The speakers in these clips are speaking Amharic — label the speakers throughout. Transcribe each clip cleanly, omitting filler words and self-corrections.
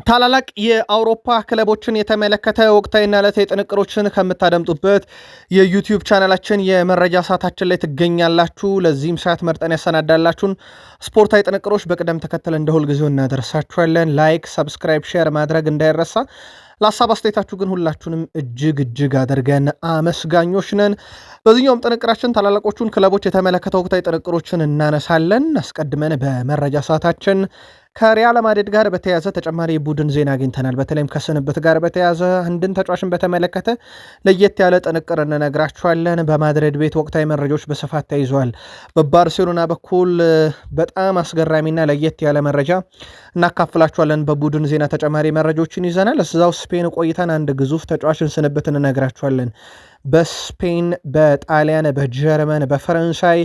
Speaker 1: ታላላቅ የአውሮፓ ክለቦችን የተመለከተ ወቅታዊና ዕለታዊ ጥንቅሮችን ከምታደምጡበት የዩቲዩብ ቻናላችን የመረጃ ሰዓታችን ላይ ትገኛላችሁ። ለዚህም ሰዓት መርጠን ያሰናዳላችሁን ስፖርታዊ ጥንቅሮች በቅደም ተከተል እንደ ሁልጊዜው እናደርሳችኋለን። ላይክ፣ ሰብስክራይብ፣ ሼር ማድረግ እንዳይረሳ። ለሀሳብ አስተያየታችሁ ግን ሁላችሁንም እጅግ አድርገን አመስጋኞች ነን። በዚህኛውም ጥንቅራችን ታላላቆቹን ክለቦች የተመለከተ ወቅታዊ ጥንቅሮችን እናነሳለን። አስቀድመን በመረጃ ሰዓታችን ከሪያል ማድሪድ ጋር በተያዘ ተጨማሪ ቡድን ዜና አግኝተናል። በተለይም ከስንብት ጋር በተያዘ አንድን ተጫዋችን በተመለከተ ለየት ያለ ጥንቅር እንነግራችኋለን። በማድሪድ ቤት ወቅታዊ መረጃዎች በስፋት ተይዘዋል። በባርሴሎና በኩል በጣም አስገራሚና ለየት ያለ መረጃ እናካፍላችኋለን። በቡድን ዜና ተጨማሪ መረጃዎችን ይዘናል። እዛው ስፔን ቆይተን አንድ ግዙፍ ተጫዋችን ስንብት እንነግራችኋለን። በስፔን፣ በጣሊያን፣ በጀርመን፣ በፈረንሳይ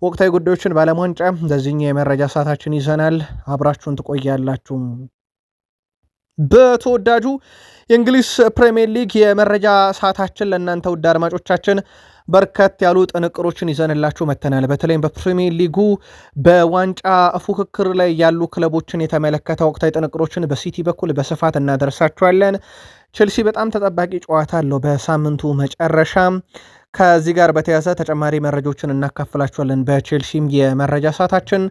Speaker 1: ወቅታዊ ጉዳዮችን በዓለም ዋንጫ እንደዚህኛው የመረጃ ሰዓታችን ይዘናል። አብራችሁን ትቆያላችሁ። በተወዳጁ የእንግሊዝ ፕሪሚየር ሊግ የመረጃ ሰዓታችን ለእናንተ ውድ አድማጮቻችን በርከት ያሉ ጥንቅሮችን ይዘንላችሁ መተናል። በተለይም በፕሪሚየር ሊጉ በዋንጫ ፉክክር ላይ ያሉ ክለቦችን የተመለከተ ወቅታዊ ጥንቅሮችን በሲቲ በኩል በስፋት እናደርሳችኋለን። ቼልሲ በጣም ተጠባቂ ጨዋታ አለው በሳምንቱ መጨረሻ። ከዚህ ጋር በተያያዘ ተጨማሪ መረጃዎችን እናካፍላችኋለን። በቼልሲም የመረጃ ሰዓታችን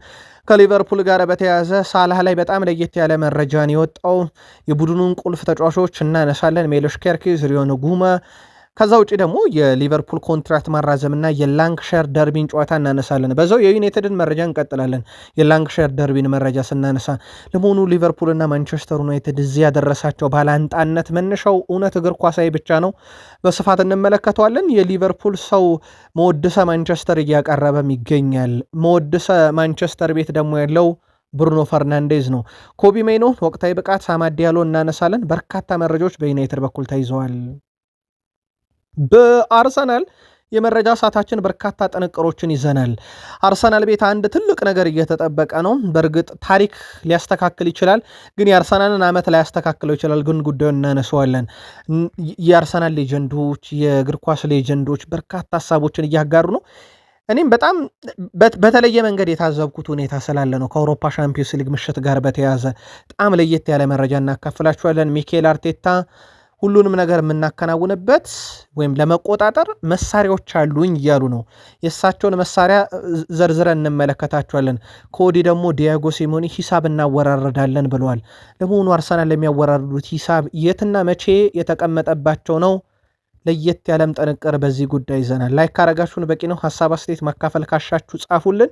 Speaker 1: ከሊቨርፑል ጋር በተያያዘ ሳላህ ላይ በጣም ለየት ያለ መረጃን የወጣው የቡድኑን ቁልፍ ተጫዋቾች እናነሳለን። ሜሎሽ ኬርኬዝ፣ ሪዮን ጉማ። ከዛ ውጭ ደግሞ የሊቨርፑል ኮንትራክት ማራዘምና የላንክሻየር ደርቢን ጨዋታ እናነሳለን። በዛው የዩናይትድን መረጃ እንቀጥላለን። የላንክሻየር ደርቢን መረጃ ስናነሳ ለመሆኑ ሊቨርፑልና ማንቸስተር ዩናይትድ እዚህ ያደረሳቸው ባላንጣነት መነሻው እውነት እግር ኳሳዊ ብቻ ነው? በስፋት እንመለከተዋለን። የሊቨርፑል ሰው መወድሰ ማንቸስተር እያቀረበም ይገኛል። መወድሰ ማንቸስተር ቤት ደግሞ ያለው ብሩኖ ፈርናንዴዝ ነው። ኮቢ ሜይኖ ወቅታዊ ብቃት፣ አማድ ዲያሎ እናነሳለን። በርካታ መረጃዎች በዩናይትድ በኩል ተይዘዋል። በአርሰናል የመረጃ ሰዓታችን በርካታ ጥንቅሮችን ይዘናል። አርሰናል ቤት አንድ ትልቅ ነገር እየተጠበቀ ነው። በእርግጥ ታሪክ ሊያስተካክል ይችላል፣ ግን የአርሰናልን ዓመት ላይ ያስተካክለው ይችላል። ግን ጉዳዩን እናነሰዋለን። የአርሰናል ሌጀንዶች፣ የእግር ኳስ ሌጀንዶች በርካታ ሀሳቦችን እያጋሩ ነው። እኔም በጣም በተለየ መንገድ የታዘብኩት ሁኔታ ስላለ ነው። ከአውሮፓ ሻምፒዮንስ ሊግ ምሽት ጋር በተያያዘ በጣም ለየት ያለ መረጃ እናካፍላችኋለን። ሚኬል አርቴታ ሁሉንም ነገር የምናከናውንበት ወይም ለመቆጣጠር መሳሪያዎች አሉኝ እያሉ ነው። የእሳቸውን መሳሪያ ዘርዝረን እንመለከታቸዋለን። ከወዲህ ደግሞ ዲያጎ ሲሞኒ ሂሳብ እናወራረዳለን ብለዋል። ለመሆኑ አርሰናል ለሚያወራርዱት ሂሳብ የትና መቼ የተቀመጠባቸው ነው? ለየት ያለም ጥንቅር በዚህ ጉዳይ ይዘናል። ላይክ ካረጋችሁን በቂ ነው። ሀሳብ አስተያየት ማካፈል ካሻችሁ ጻፉልን።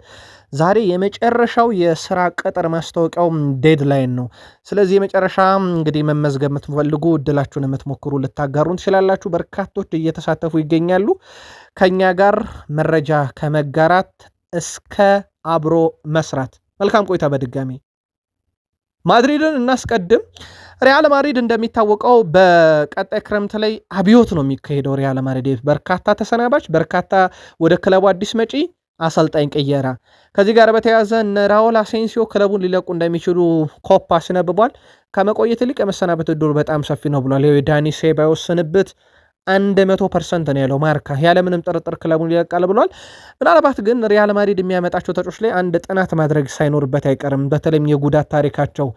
Speaker 1: ዛሬ የመጨረሻው የስራ ቅጥር ማስታወቂያው ዴድላይን ነው። ስለዚህ የመጨረሻ እንግዲህ መመዝገብ የምትፈልጉ እድላችሁን የምትሞክሩ ልታጋሩን ትችላላችሁ። በርካቶች እየተሳተፉ ይገኛሉ። ከኛ ጋር መረጃ ከመጋራት እስከ አብሮ መስራት። መልካም ቆይታ። በድጋሚ ማድሪድን እናስቀድም። ሪያል ማድሪድ እንደሚታወቀው በቀጣይ ክረምት ላይ አብዮት ነው የሚካሄደው። ሪያል ማድሪድ በርካታ ተሰናባች፣ በርካታ ወደ ክለቡ አዲስ መጪ፣ አሰልጣኝ ቅየራ። ከዚህ ጋር በተያያዘ እነ ራውል አሴንሲዮ ክለቡን ሊለቁ እንደሚችሉ ኮፓ አስነብቧል። ከመቆየት ይልቅ የመሰናበት ዕድሉ በጣም ሰፊ ነው ብሏል። የዳኒ ሴባዮስ ስንብት 100% ነው ያለው ማርካ። ያለምንም ጥርጥር ክለቡን ይለቃል ብሏል። ምናልባት ግን ሪያል ማድሪድ የሚያመጣቸው ተጫዋቾች ላይ አንድ ጥናት ማድረግ ሳይኖርበት አይቀርም። በተለይም የጉዳት ታሪካቸው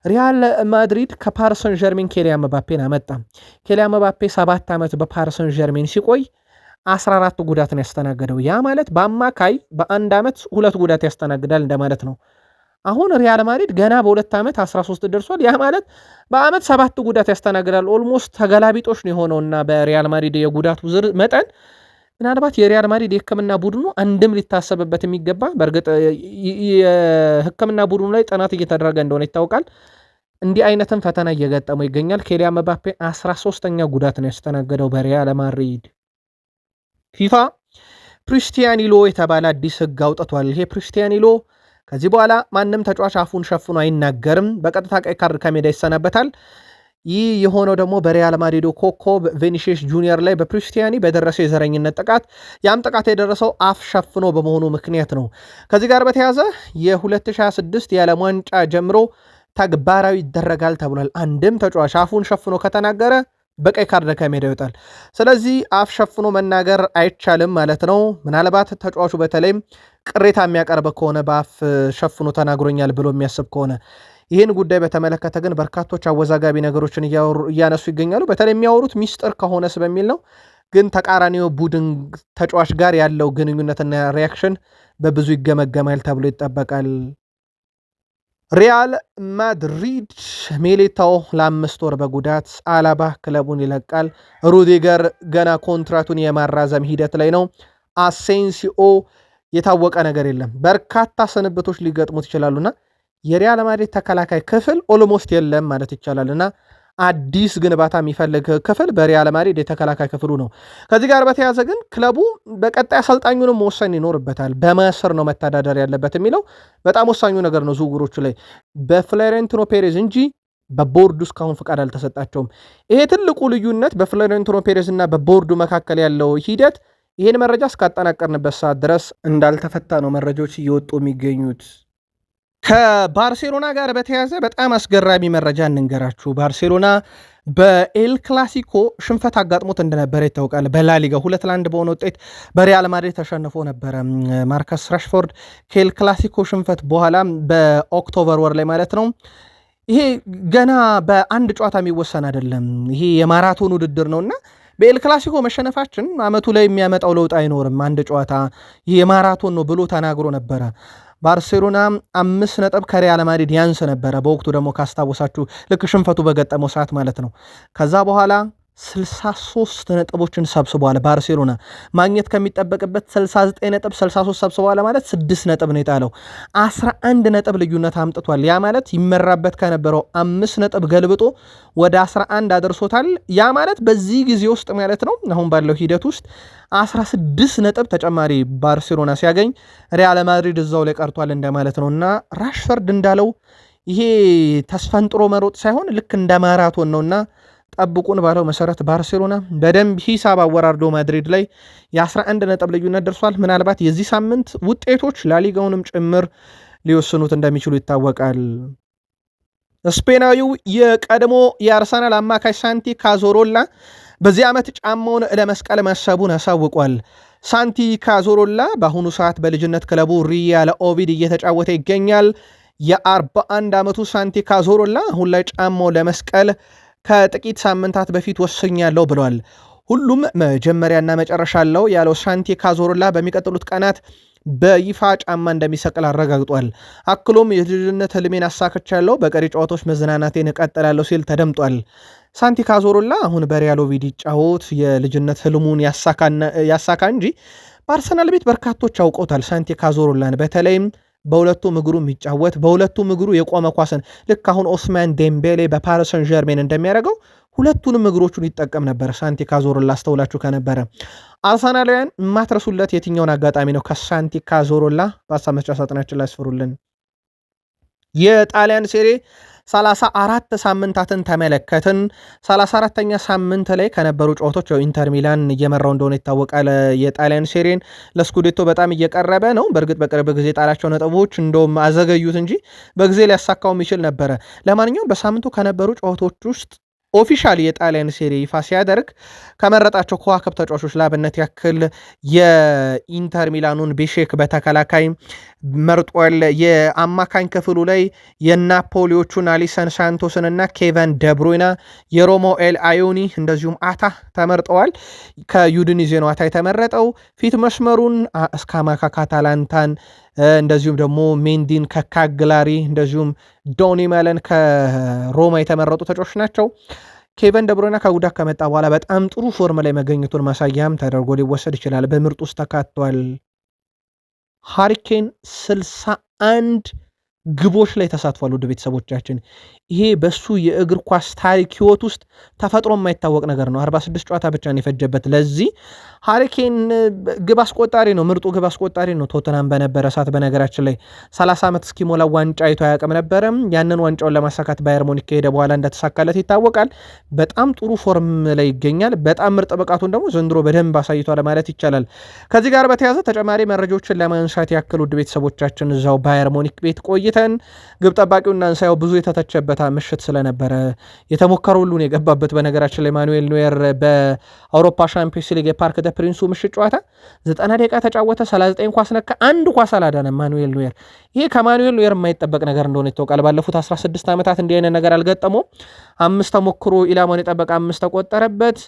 Speaker 1: ሪያል ማድሪድ ከፓሪሰን ጀርሜን ኬሊያን መባፔን አመጣ። ኬሊያን መባፔ 7 ዓመት በፓሪሰን ጀርሜን ሲቆይ 14 ጉዳትን ያስተናገደው። ያ ማለት በአማካይ በአንድ ዓመት 2 ጉዳት ያስተናግዳል እንደማለት ነው። አሁን ሪያል ማድሪድ ገና በ2 ዓመት 13 ደርሷል። ያ ማለት በአመት 7 ጉዳት ያስተናግዳል። ኦልሞስት ተገላቢጦች ነው የሆነውና በሪያል ማድሪድ የጉዳቱ መጠን ምናልባት የሪያል ማድሪድ የሕክምና ቡድኑ አንድም ሊታሰብበት የሚገባ በእርግጥ የሕክምና ቡድኑ ላይ ጥናት እየተደረገ እንደሆነ ይታወቃል። እንዲህ አይነትም ፈተና እየገጠመው ይገኛል። ኬሊያን መባፔ 13ኛ ጉዳት ነው ያስተናገደው በሪያል ማድሪድ። ፊፋ ፕሪስቲያኒሎ የተባለ አዲስ ሕግ አውጥቷል። ይሄ ፕሪስቲያኒሎ ከዚህ በኋላ ማንም ተጫዋች አፉን ሸፍኖ አይናገርም፣ በቀጥታ ቀይ ካርድ ከሜዳ ይሰናበታል። ይህ የሆነው ደግሞ በሪያል ማድሪድ ኮከብ ቬኒሺየስ ጁኒየር ላይ በፕሪስቲያኒ በደረሰው የዘረኝነት ጥቃት፣ ያም ጥቃት የደረሰው አፍ ሸፍኖ በመሆኑ ምክንያት ነው። ከዚህ ጋር በተያያዘ የ2026 የዓለም ዋንጫ ጀምሮ ተግባራዊ ይደረጋል ተብሏል። አንድም ተጫዋች አፉን ሸፍኖ ከተናገረ በቀይ ካርድ ከሜዳ ይወጣል። ስለዚህ አፍ ሸፍኖ መናገር አይቻልም ማለት ነው። ምናልባት ተጫዋቹ በተለይም ቅሬታ የሚያቀርብ ከሆነ በአፍ ሸፍኖ ተናግሮኛል ብሎ የሚያስብ ከሆነ ይህን ጉዳይ በተመለከተ ግን በርካቶች አወዛጋቢ ነገሮችን እያነሱ ይገኛሉ። በተለይ የሚያወሩት ሚስጥር ከሆነስ በሚል ነው። ግን ተቃራኒው ቡድን ተጫዋች ጋር ያለው ግንኙነትና ሪያክሽን በብዙ ይገመገማል ተብሎ ይጠበቃል። ሪያል ማድሪድ ሜሌታው ለ5 ወር በጉዳት አላባ ክለቡን ይለቃል። ሩዲገር ገና ኮንትራቱን የማራዘም ሂደት ላይ ነው። አሴንሲኦ የታወቀ ነገር የለም። በርካታ ስንብቶች ሊገጥሙት ይችላሉና የሪያል ማድሪድ ተከላካይ ክፍል ኦልሞስት የለም ማለት ይቻላልና አዲስ ግንባታ የሚፈልግ ክፍል በሪያል ማድሪድ የተከላካይ ክፍሉ ነው። ከዚህ ጋር በተያያዘ ግን ክለቡ በቀጣይ አሰልጣኙንም መወሰን ይኖርበታል። በማስር ነው መተዳደር ያለበት የሚለው በጣም ወሳኙ ነገር ነው። ዝውውሮቹ ላይ በፍሎሬንቲኖ ፔሬዝ እንጂ በቦርዱ እስካሁን ፍቃድ አልተሰጣቸውም። ይሄ ትልቁ ልዩነት በፍሎሬንቲኖ ፔሬዝ እና በቦርዱ መካከል ያለው ሂደት ይህን መረጃ እስካጠናቀርንበት ሰዓት ድረስ እንዳልተፈታ ነው መረጃዎች እየወጡ የሚገኙት። ከባርሴሎና ጋር በተያያዘ በጣም አስገራሚ መረጃ እንንገራችሁ። ባርሴሎና በኤል ክላሲኮ ሽንፈት አጋጥሞት እንደነበረ ይታወቃል። በላሊጋ 2-1 በሆነ ውጤት በሪያል ማድሪድ ተሸንፎ ነበረ። ማርከስ ራሽፎርድ ከኤል ክላሲኮ ሽንፈት በኋላ በኦክቶበር ወር ላይ ማለት ነው። ይሄ ገና በአንድ ጨዋታ የሚወሰን አይደለም። ይሄ የማራቶን ውድድር ነውና በኤል ክላሲኮ መሸነፋችን አመቱ ላይ የሚያመጣው ለውጥ አይኖርም፣ አንድ ጨዋታ የማራቶን ነው ብሎ ተናግሮ ነበረ። ባርሴሎና 5 ነጥብ ከሪያል ማድሪድ ያንስ ነበረ በወቅቱ ደግሞ ካስታወሳችሁ ልክ ሽንፈቱ በገጠመው ሰዓት ማለት ነው። ከዛ በኋላ 63 ነጥቦችን ሰብስበዋል። ባርሴሎና ማግኘት ከሚጠበቅበት 69 ነጥብ 63 ሰብስበዋል ማለት 6 ነጥብ ነው የጣለው። 11 ነጥብ ልዩነት አምጥቷል። ያ ማለት ይመራበት ከነበረው 5 ነጥብ ገልብጦ ወደ 11 አድርሶታል። ያ ማለት በዚህ ጊዜ ውስጥ ማለት ነው አሁን ባለው ሂደት ውስጥ 16 ነጥብ ተጨማሪ ባርሴሎና ሲያገኝ ሪያል ማድሪድ እዛው ላይ ቀርቷል እንደማለት ነው። እና ራሽፈርድ እንዳለው ይሄ ተስፈንጥሮ መሮጥ ሳይሆን ልክ እንደ ማራቶን ነውና ጠብቁን ባለው መሰረት ባርሴሎና በደንብ ሂሳብ አወራርዶ ማድሪድ ላይ የ11 ነጥብ ልዩነት ደርሷል። ምናልባት የዚህ ሳምንት ውጤቶች ላሊጋውንም ጭምር ሊወስኑት እንደሚችሉ ይታወቃል። ስፔናዊው የቀድሞ የአርሰናል አማካይ ሳንቲ ካዞሮላ በዚህ ዓመት ጫማውን ለመስቀል ማሰቡን አሳውቋል። ሳንቲ ካዞሮላ በአሁኑ ሰዓት በልጅነት ክለቡ ሪያል ኦቪድ እየተጫወተ ይገኛል። የ41 ዓመቱ ሳንቲ ካዞሮላ አሁን ላይ ጫማውን ለመስቀል ከጥቂት ሳምንታት በፊት ወስኛለሁ ብሏል። ሁሉም መጀመሪያና መጨረሻ አለው ያለው ሳንቲ ካዞሮላ በሚቀጥሉት ቀናት በይፋ ጫማ እንደሚሰቅል አረጋግጧል። አክሎም የልጅነት ህልሜን አሳክቻለሁ፣ በቀሪ ጨዋታዎች መዝናናቴን እቀጥላለሁ ሲል ተደምጧል። ሳንቲ ካዞሮላ አሁን በሪያል ኦቪድ ይጫወት የልጅነት ህልሙን ያሳካ እንጂ በአርሰናል ቤት በርካቶች ያውቀውታል ሳንቲ ካዞሮላን። በተለይም በሁለቱም እግሩ የሚጫወት በሁለቱም እግሩ የቆመ ኳስን ልክ አሁን ኦስማን ዴምቤሌ በፓሪስ ሰን ዠርሜን እንደሚያደርገው ሁለቱንም እግሮቹን ይጠቀም ነበር ሳንቲ ካዞሮላ። አስተውላችሁ ከነበረ አርሰናላውያን የማትረሱለት የትኛውን አጋጣሚ ነው ከሳንቲ ካዞሮላ በሀሳብ መስጫ ሳጥናችን ላይ አስፍሩልን። የጣሊያን ሴሬ 34 ሳምንታትን ተመለከትን። 34ኛ ሳምንት ላይ ከነበሩ ጨዋታዎች ኢንተር ሚላን እየመራው እንደሆነ ይታወቃል። የጣሊያን ሴሬን ለስኩዴቶ በጣም እየቀረበ ነው። በእርግጥ በቅርብ ጊዜ ጣላቸው ነጥቦች እንደውም አዘገዩት እንጂ በጊዜ ሊያሳካው የሚችል ነበረ። ለማንኛውም በሳምንቱ ከነበሩ ጨዋታዎች ውስጥ ኦፊሻል የጣሊያን ሴሪ ይፋ ሲያደርግ ከመረጣቸው ከዋክብ ተጫዋቾች ላብነት ያክል የኢንተር ሚላኑን ቤሼክ በተከላካይ መርጧል። የአማካኝ ክፍሉ ላይ የናፖሊዎቹን አሊሰን ሳንቶስን እና ኬቨን ደብሮይና፣ የሮሞ ኤል አዮኒ እንደዚሁም አታ ተመርጠዋል። ከዩዲኒዜ ነው አታ የተመረጠው። ፊት መስመሩን እስካማካ ካታላንታን እንደዚሁም ደግሞ ሜንዲን ከካግላሪ እንደዚሁም ዶኒ መለን ከሮማ የተመረጡ ተጫዋቾች ናቸው። ኬቨን ደብሮይና ከጉዳት ከመጣ በኋላ በጣም ጥሩ ፎርም ላይ መገኘቱን ማሳያም ተደርጎ ሊወሰድ ይችላል። በምርጥ ውስጥ ተካቷል። ሃሪኬን 61 ግቦች ላይ ተሳትፏል። ውድ ቤተሰቦቻችን ይሄ በሱ የእግር ኳስ ታሪክ ህይወት ውስጥ ተፈጥሮ የማይታወቅ ነገር ነው። 46 ጨዋታ ብቻ ነው የፈጀበት። ለዚህ ሃሪኬን ግብ አስቆጣሪ ነው፣ ምርጡ ግብ አስቆጣሪ ነው። ቶተናም በነበረ ሰዓት በነገራችን ላይ 30 ዓመት እስኪሞላ ዋንጫ አይቶ አያውቅም ነበረም። ያንን ዋንጫውን ለማሳካት ባየር ሙኒክ ከሄደ በኋላ እንደተሳካለት ይታወቃል። በጣም ጥሩ ፎርም ላይ ይገኛል። በጣም ምርጥ ብቃቱን ደግሞ ዘንድሮ በደንብ አሳይቷል ማለት ይቻላል። ከዚህ ጋር በተያያዘ ተጨማሪ መረጃዎችን ለማንሳት ያክል ውድ ቤተሰቦቻችን እዛው ባየር ሙኒክ ቤት ቆይተን አግኝተን ግብ ጠባቂውና እንሳየው ብዙ የተተቸበት ምሽት ስለነበረ የተሞከረ ሁሉን የገባበት በነገራችን ላይ ማኑኤል ኖየር በአውሮፓ ሻምፒዮንስ ሊግ የፓርክ ደ ፕሪንሱ ምሽት ጨዋታ 90 ደቂቃ ተጫወተ፣ 39 ኳስ ነካ፣ አንድ ኳስ አላዳነም ማኑኤል ኖየር። ይሄ ከማኑኤል ኖየር የማይጠበቅ ነገር እንደሆነ ይታወቃል። ባለፉት 16 ዓመታት እንዲህ አይነት ነገር አልገጠመው። 5 ተሞክሮ ኢላማውን የጠበቀ 5 ተቆጠረበት።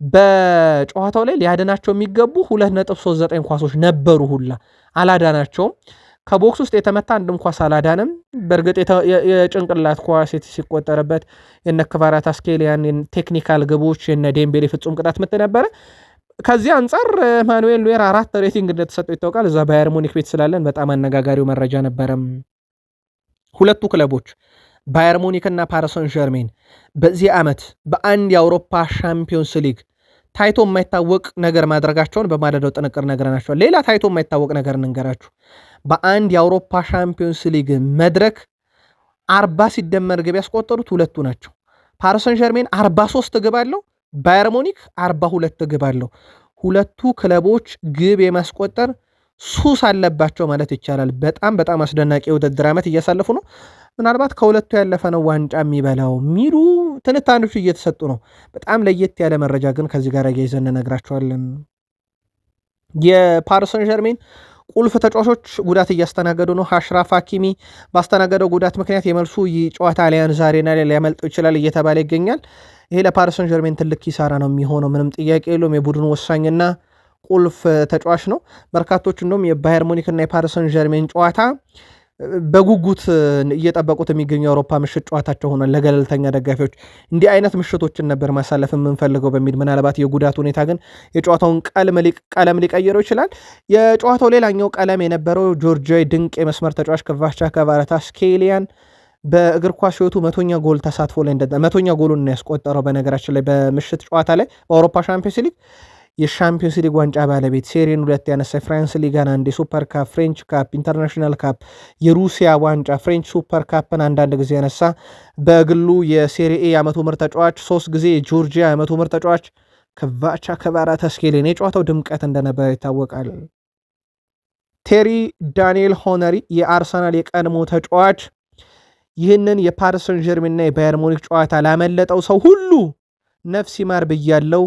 Speaker 1: በጨዋታው ላይ ሊያድናቸው የሚገቡ 2.39 ኳሶች ነበሩ፣ ሁላ አላዳናቸውም። ከቦክስ ውስጥ የተመታ አንድም ኳስ አላዳንም። በእርግጥ የጭንቅላት ኳስ ሲቆጠረበት የነ ክቫራትስኬሊያን ቴክኒካል ግቦች የነ ዴምቤሌ ፍጹም ቅጣት ምት ነበረ። ከዚህ አንጻር ማኑኤል ኖየር 4 ሬቲንግ እንደተሰጠው ይታወቃል። እዛ ባየር ሙኒክ ቤት ስላለን በጣም አነጋጋሪው መረጃ ነበረም። ሁለቱ ክለቦች ባየር ሙኒክ እና ፓሪስ ሰን ዠርሜን በዚህ ዓመት በአንድ የአውሮፓ ሻምፒዮንስ ሊግ ታይቶ የማይታወቅ ነገር ማድረጋቸውን በማለዳው ጥንቅር ነገረናቸዋል። ሌላ ታይቶ የማይታወቅ ነገር እንንገራችሁ። በአንድ የአውሮፓ ሻምፒዮንስ ሊግ መድረክ 40 ሲደመር ግብ ያስቆጠሩት ሁለቱ ናቸው። ፓሪስ ሰን ዠርሜን 43 ግብ አለው፣ ባየር ሙኒክ 42 ግብ አለው። ሁለቱ ክለቦች ግብ የማስቆጠር ሱስ አለባቸው ማለት ይቻላል። በጣም በጣም አስደናቂ የውድድር ዓመት እያሳለፉ ነው። ምናልባት ከሁለቱ ያለፈ ነው ዋንጫ የሚበላው ሚሉ ትንታኔዎች እየተሰጡ ነው። በጣም ለየት ያለ መረጃ ግን ከዚህ ጋር እያይዘን እነግራቸዋለን። የፓሪስ ሰን ዠርሜን ቁልፍ ተጫዋቾች ጉዳት እያስተናገዱ ነው። አሽራፍ ሀኪሚ ባስተናገደው ጉዳት ምክንያት የመልሱ ጨዋታ ሊያን ዛሬና ሊያመልጠው ይችላል እየተባለ ይገኛል። ይሄ ለፓሪስ ሰን ዠርሜን ትልቅ ኪሳራ ነው የሚሆነው፣ ምንም ጥያቄ የለውም። የቡድኑ ወሳኝና ቁልፍ ተጫዋች ነው። በርካቶች እንደውም የባየር ሙኒክና የፓሪስ ሰን ዠርሜን ጨዋታ በጉጉት እየጠበቁት የሚገኙ የአውሮፓ ምሽት ጨዋታቸው ሆኗል። ለገለልተኛ ደጋፊዎች እንዲህ አይነት ምሽቶችን ነበር ማሳለፍ የምንፈልገው በሚል ምናልባት የጉዳት ሁኔታ ግን የጨዋታውን ቀለም ሊቀይረው ይችላል። የጨዋታው ሌላኛው ቀለም የነበረው ጆርጂያዊ ድንቅ የመስመር ተጫዋች ክቫራትስኬሊያን በእግር ኳስ ሕይወቱ 100ኛ ጎል ተሳትፎ ላይ 100ኛ ጎሉን ያስቆጠረው በነገራችን ላይ በምሽት ጨዋታ ላይ በአውሮፓ ሻምፒዮንስ ሊግ የሻምፒዮንስ ሊግ ዋንጫ ባለቤት ሴሪን 2 ያነሳ የፍራንስ ሊጋን 1 የሱፐር ካፕ ፍሬንች ካፕ ኢንተርናሽናል ካፕ የሩሲያ ዋንጫ ፍሬንች ሱፐር ካፕን አንዳንድ ጊዜ ያነሳ በግሉ የሴሪኤ የዓመቱ ምርጥ ተጫዋች 3 ጊዜ የጆርጂያ የዓመቱ ምርጥ ተጫዋች ክቫራትስኬሊያን የጨዋታው ድምቀት እንደነበረ ይታወቃል። ቴሪ ዳንኤል ሆነሪ የአርሰናል የቀድሞ ተጫዋች ይህንን የፓሪስ ሰን ዠርሜንና የባየር ሙኒክ ጨዋታ ላመለጠው ሰው ሁሉ ነፍስ ይማር ብያለው።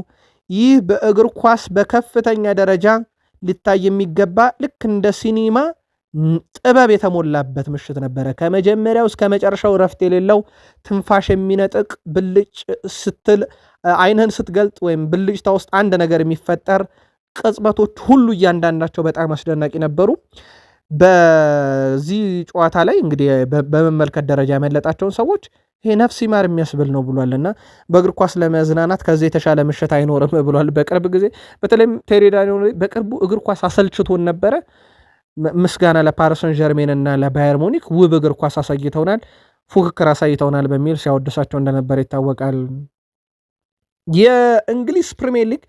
Speaker 1: ይህ በእግር ኳስ በከፍተኛ ደረጃ ሊታይ የሚገባ ልክ እንደ ሲኒማ ጥበብ የተሞላበት ምሽት ነበረ። ከመጀመሪያው እስከ መጨረሻው ረፍት የሌለው ትንፋሽ የሚነጥቅ ብልጭ ስትል አይንህን ስትገልጥ ወይም ብልጭታ ውስጥ አንድ ነገር የሚፈጠር ቅጽበቶች ሁሉ እያንዳንዳቸው በጣም አስደናቂ ነበሩ። በዚህ ጨዋታ ላይ እንግዲህ በመመልከት ደረጃ ያመለጣቸውን ሰዎች ይሄ ነፍስ ይማር የሚያስብል ነው ብሏልና በእግር ኳስ ለመዝናናት ከዚህ የተሻለ ምሽት አይኖርም ብሏል። በቅርብ ጊዜ በተለይም ቴሪ ዳንኤል በቅርቡ እግር ኳስ አሰልችቶን ነበረ። ምስጋና ለፓሪስ ሰን ዠርሜን እና ለባየር ሙኒክ ውብ እግር ኳስ አሳይተውናል፣ ፉክክር አሳይተውናል በሚል ሲያወድሳቸው እንደነበረ ይታወቃል። የእንግሊዝ ፕሪሚየር ሊግ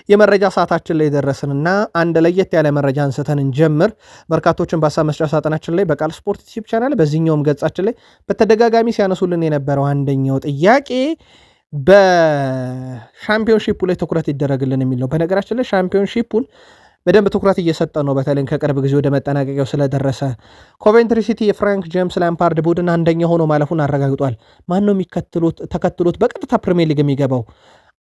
Speaker 1: የመረጃ ሰዓታችን ላይ ደረስንና አንድ ለየት ያለ መረጃ አንስተን እንጀምር። በርካቶችን በሀሳብ መስጫ ሳጥናችን ላይ በቃል ስፖርት ዩቲዩብ ቻናል በዚህኛውም ገጻችን ላይ በተደጋጋሚ ሲያነሱልን የነበረው አንደኛው ጥያቄ በሻምፒዮንሺፑ ላይ ትኩረት ይደረግልን የሚል ነው። በነገራችን ላይ ሻምፒዮንሺፑን በደንብ ትኩረት እየሰጠ ነው። በተለይ ከቅርብ ጊዜ ወደ መጠናቀቂያው ስለደረሰ ኮቬንትሪ ሲቲ የፍራንክ ጄምስ ላምፓርድ ቡድን አንደኛ ሆኖ ማለፉን አረጋግጧል። ማን ነው ተከትሎት በቀጥታ ፕሪሚየር ሊግ የሚገባው?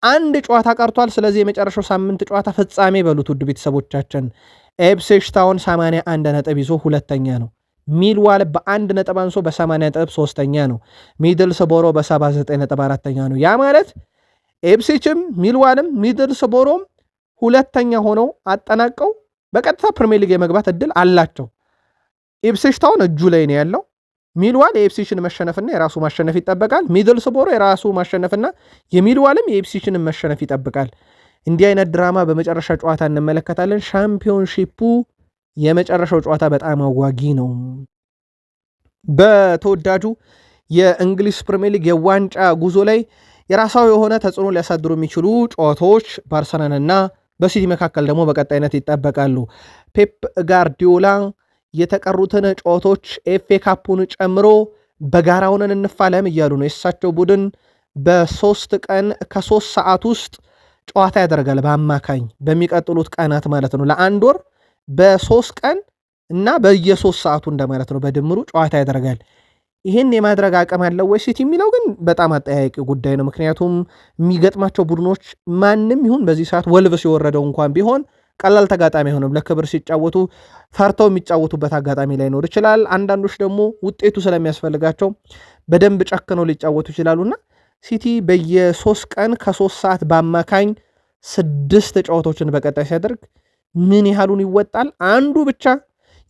Speaker 1: አንድ ጨዋታ ቀርቷል። ስለዚህ የመጨረሻው ሳምንት ጨዋታ ፍጻሜ በሉት ውድ ቤተሰቦቻችን። ኢፕስዊች ታውን 81 ነጥብ ይዞ ሁለተኛ ነው። ሚልዋል በ1 ነጥብ አንሶ በ80 ነጥብ ሶስተኛ ነው። ሚድልስቦሮ በ79 ነጥብ አራተኛ ነው። ያ ማለት ኢፕስዊችም ሚልዋልም ሚድልስቦሮም ሁለተኛ ሆነው አጠናቀው በቀጥታ ፕሪሚየር ሊግ የመግባት እድል አላቸው። ኢፕስዊች ታውን እጁ ላይ ነው ያለው። ሚልዋል የኢፕስዊችን መሸነፍና የራሱ ማሸነፍ ይጠበቃል። ሚድልስቦሮ የራሱ ማሸነፍና የሚልዋልም የኢፕስዊችን መሸነፍ ይጠብቃል። እንዲህ አይነት ድራማ በመጨረሻ ጨዋታ እንመለከታለን። ሻምፒዮንሺፑ የመጨረሻው ጨዋታ በጣም አጓጊ ነው። በተወዳጁ የእንግሊዝ ፕሪሚየር ሊግ የዋንጫ ጉዞ ላይ የራሳው የሆነ ተጽዕኖ ሊያሳድሩ የሚችሉ ጨዋታዎች በአርሰናልና በሲቲ መካከል ደግሞ በቀጣይነት ይጠበቃሉ። ፔፕ ጋርዲዮላ የተቀሩትን ጨዋታዎች ኤፍኤ ካፑን ጨምሮ በጋራ ሆነን እንፋለም እያሉ ነው። የእሳቸው ቡድን በ3 ቀን ከ3 ሰዓት ውስጥ ጨዋታ ያደርጋል። በአማካኝ በሚቀጥሉት ቀናት ማለት ነው። ለአንድ ወር በ3 ቀን እና በየ3 ሰዓቱ እንደማለት ነው በድምሩ ጨዋታ ያደርጋል። ይህን የማድረግ አቅም አለው ወይ ሲቲ የሚለው ግን በጣም አጠያያቂ ጉዳይ ነው። ምክንያቱም የሚገጥማቸው ቡድኖች ማንም ይሁን በዚህ ሰዓት ወልቭስ የወረደው እንኳን ቢሆን ቀላል ተጋጣሚ አይሆንም። ለክብር ሲጫወቱ ፈርተው የሚጫወቱበት አጋጣሚ ላይኖር ይችላል። አንዳንዶች ደግሞ ውጤቱ ስለሚያስፈልጋቸው በደንብ ጨክነው ሊጫወቱ ይችላሉና ሲቲ በየ3 ቀን ከ3 ሰዓት በአማካኝ 6 ጨዋታዎችን በቀጣይ ሲያደርግ ምን ያህሉን ይወጣል? አንዱ ብቻ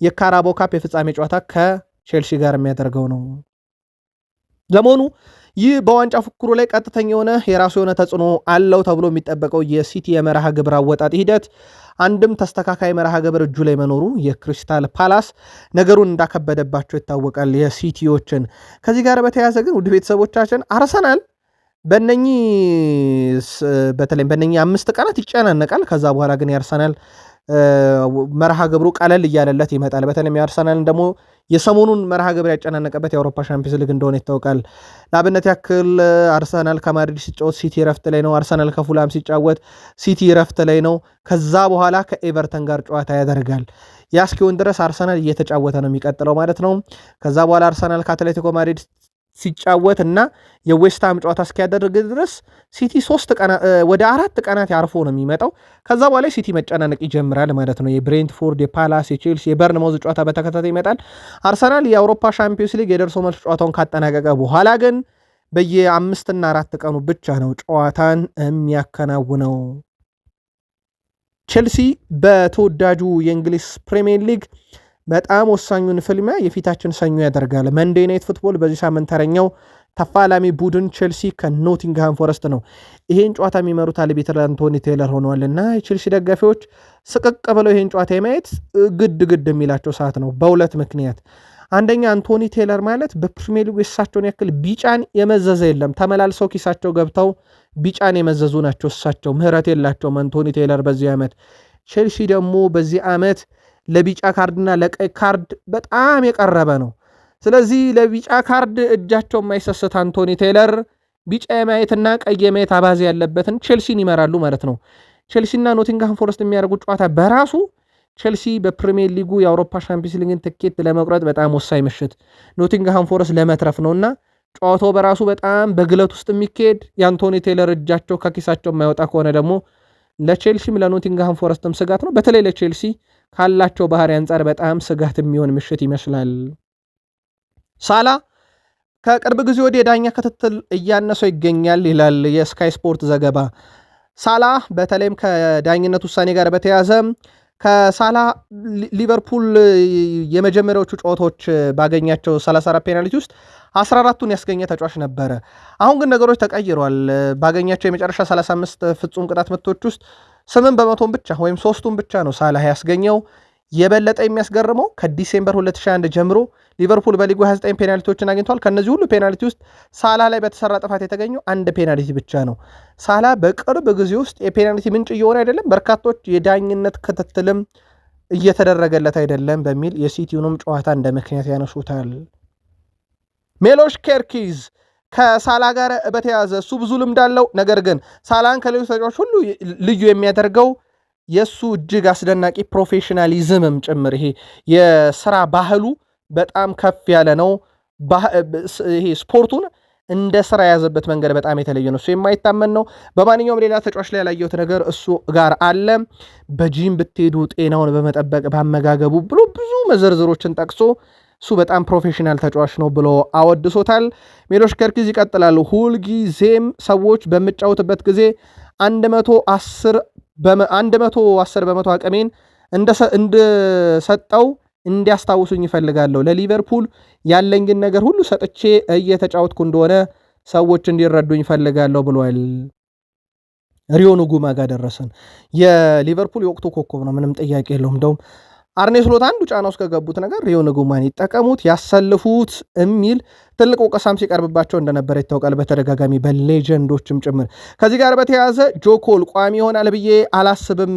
Speaker 1: የካራባው ካፕ የፍጻሜ ጨዋታ ከቼልሲ ጋር የሚያደርገው ነው። ለመሆኑ ይህ በዋንጫ ፉክክሩ ላይ ቀጥተኛ የሆነ የራሱ የሆነ ተጽዕኖ አለው ተብሎ የሚጠበቀው የሲቲ የመርሃ ግብር አወጣጥ ሂደት አንድም ተስተካካይ መርሃ ግብር እጁ ላይ መኖሩ የክሪስታል ፓላስ ነገሩን እንዳከበደባቸው ይታወቃል የሲቲዎችን። ከዚህ ጋር በተያያዘ ግን ውድ ቤተሰቦቻችን አርሰናል በተለይም በእነኚህ 5 ቀናት ይጨናነቃል። ከዛ በኋላ ግን የአርሰናል መርሃ ግብሩ ቀለል እያለለት ይመጣል። በተለይም የአርሰናልን ደግሞ የሰሞኑን መርሃ ግብር ያጨናነቀበት የአውሮፓ ሻምፒዮንስ ሊግ እንደሆነ ይታወቃል። ለአብነት ያክል አርሰናል ከማድሪድ ሲጫወት ሲቲ ረፍት ላይ ነው። አርሰናል ከፉላም ሲጫወት ሲቲ ረፍት ላይ ነው። ከዛ በኋላ ከኤቨርተን ጋር ጨዋታ ያደርጋል። ያስኪውን ድረስ አርሰናል እየተጫወተ ነው የሚቀጥለው ማለት ነው። ከዛ በኋላ አርሰናል ከአትሌቲኮ ማድሪድ ሲጫወት እና የዌስትሃም ጨዋታ እስኪያደርግ ድረስ ሲቲ ወደ 4 ቀናት ያርፎ ነው የሚመጣው። ከዛ በኋላ ሲቲ መጨናነቅ ይጀምራል ማለት ነው። የብሬንትፎርድ፣ የፓላስ፣ የቼልሲ፣ የበርንማውዝ ጨዋታ በተከታታይ ይመጣል። አርሰናል የአውሮፓ ሻምፒዮንስ ሊግ የደርሶ መልስ ጨዋታውን ካጠናቀቀ በኋላ ግን በየ5 እና 4 ቀኑ ብቻ ነው ጨዋታን የሚያከናውነው። ቼልሲ በተወዳጁ የእንግሊዝ ፕሪሚየር ሊግ በጣም ወሳኙን ፍልሚያ የፊታችን ሰኞ ያደርጋል። መንዴይ ናይት ፉትቦል በዚህ ሳምንት ተረኛው ተፋላሚ ቡድን ቼልሲ ከኖቲንግሃም ፎረስት ነው። ይሄን ጨዋታ የሚመሩት አልቢትር አንቶኒ ቴይለር ሆነዋልና የቼልሲ ደጋፊዎች ስቅቅ ብለው ይሄን ጨዋታ የማየት ግድ የሚላቸው ሰዓት ነው በሁለት ምክንያት። አንደኛ አንቶኒ ቴይለር ማለት በፕሪሚየር ሊጉ የእሳቸውን ያክል ቢጫን የመዘዘ የለም። ተመላልሰው ኪሳቸው ገብተው ቢጫን የመዘዙ ናቸው። እሳቸው ምህረት የላቸውም አንቶኒ ቴይለር በዚህ ዓመት። ቼልሲ ደግሞ በዚህ ዓመት ለቢጫ ካርድና ለቀይ ካርድ በጣም የቀረበ ነው። ስለዚህ ለቢጫ ካርድ እጃቸው የማይሰስት አንቶኒ ቴይለር ቢጫ የማየትና ቀይ የማየት አባዜ ያለበትን ቼልሲን ይመራሉ ማለት ነው። ቼልሲና ኖቲንግሃም ፎረስት የሚያደርጉት ጨዋታ በራሱ ቼልሲ በፕሪሚየር ሊጉ የአውሮፓ ሻምፒዮንስ ሊግን ትኬት ለመቁረጥ በጣም ወሳኝ ምሽት፣ ኖቲንግሃም ፎረስት ለመትረፍ ነውና ጨዋታው በራሱ በጣም በግለት ውስጥ የሚካሄድ የአንቶኒ ቴይለር እጃቸው ከኪሳቸው የማይወጣ ከሆነ ደግሞ ለቼልሲም ለኖቲንግሃም ፎረስትም ስጋት ነው። በተለይ ለቼልሲ ካላቸው ባህሪ አንጻር በጣም ስጋት የሚሆን ምሽት ይመስላል። ሳላ ከቅርብ ጊዜ ወዲህ የዳኛ ክትትል እያነሰው ይገኛል ይላል የስካይ ስፖርት ዘገባ። ሳላ በተለይም ከዳኝነት ውሳኔ ጋር በተያያዘ ከሳላ ሊቨርፑል የመጀመሪያዎቹ ጨዋታዎች ባገኛቸው 34 ፔናልቲ ውስጥ 14ቱን ያስገኘ ተጫዋች ነበረ። አሁን ግን ነገሮች ተቀይረዋል። ባገኛቸው የመጨረሻ 35 ፍጹም ቅጣት ምቶች ውስጥ 8% ብቻ ወይም 3ቱን ብቻ ነው ሳላህ ያስገኘው። የበለጠ የሚያስገርመው ከዲሴምበር 2021 ጀምሮ ሊቨርፑል በሊጉ 29 ፔናልቲዎችን አግኝቷል። ከነዚህ ሁሉ ፔናልቲ ውስጥ ሳላ ላይ በተሰራ ጥፋት የተገኘው 1 ፔናልቲ ብቻ ነው። ሳላ በቅርብ ጊዜ ውስጥ የፔናልቲ ምንጭ እየሆነ አይደለም፣ በርካቶች የዳኝነት ክትትልም እየተደረገለት አይደለም በሚል የሲቲውንም ጨዋታ እንደ ምክንያት ያነሱታል። ሜሎሽ ኬርኪዝ ከሳላ ጋር በተያያዘ እሱ ብዙ ልምድ አለው። ነገር ግን ሳላን ከሌሎች ተጫዋቾች ሁሉ ልዩ የሚያደርገው የእሱ እጅግ አስደናቂ ፕሮፌሽናሊዝምም ጭምር፣ ይሄ የስራ ባህሉ በጣም ከፍ ያለ ነው። ይሄ ስፖርቱን እንደ ስራ የያዘበት መንገድ በጣም የተለየ ነው። እሱ የማይታመን ነው። በማንኛውም ሌላ ተጫዋች ላይ ያላየሁት ነገር እሱ ጋር አለ። በጂም ብትሄዱ ጤናውን በመጠበቅ በአመጋገቡ ብሎ ብዙ መዘርዝሮችን ጠቅሶ እሱ በጣም ፕሮፌሽናል ተጫዋች ነው ብሎ አወድሶታል። ሜሎሽ ኬርኪዝ ይቀጥላሉ። ሁልጊዜም ሰዎች በምጫወትበት ጊዜ 110 በመቶ አቅሜን እንደሰጠው እንዲያስታውሱኝ ይፈልጋለሁ። ለሊቨርፑል ያለኝን ነገር ሁሉ ሰጥቼ እየተጫወትኩ እንደሆነ ሰዎች እንዲረዱኝ ይፈልጋለሁ ብሏል። ሪዮ ንጉማ ጋር ደረሰን። የሊቨርፑል የወቅቱ ኮከብ ነው፣ ምንም ጥያቄ የለውም። እንደውም አርኔ ስሎት አንዱ ጫና ውስጥ ከገቡት ነገር ሪዮ ንጉማን ይጠቀሙት ያሰልፉት የሚል ትልቅ ወቀሳም ሲቀርብባቸው እንደነበረ ይታወቃል፣ በተደጋጋሚ በሌጀንዶችም ጭምር። ከዚህ ጋር በተያያዘ ጆኮል ቋሚ ይሆናል ብዬ አላስብም።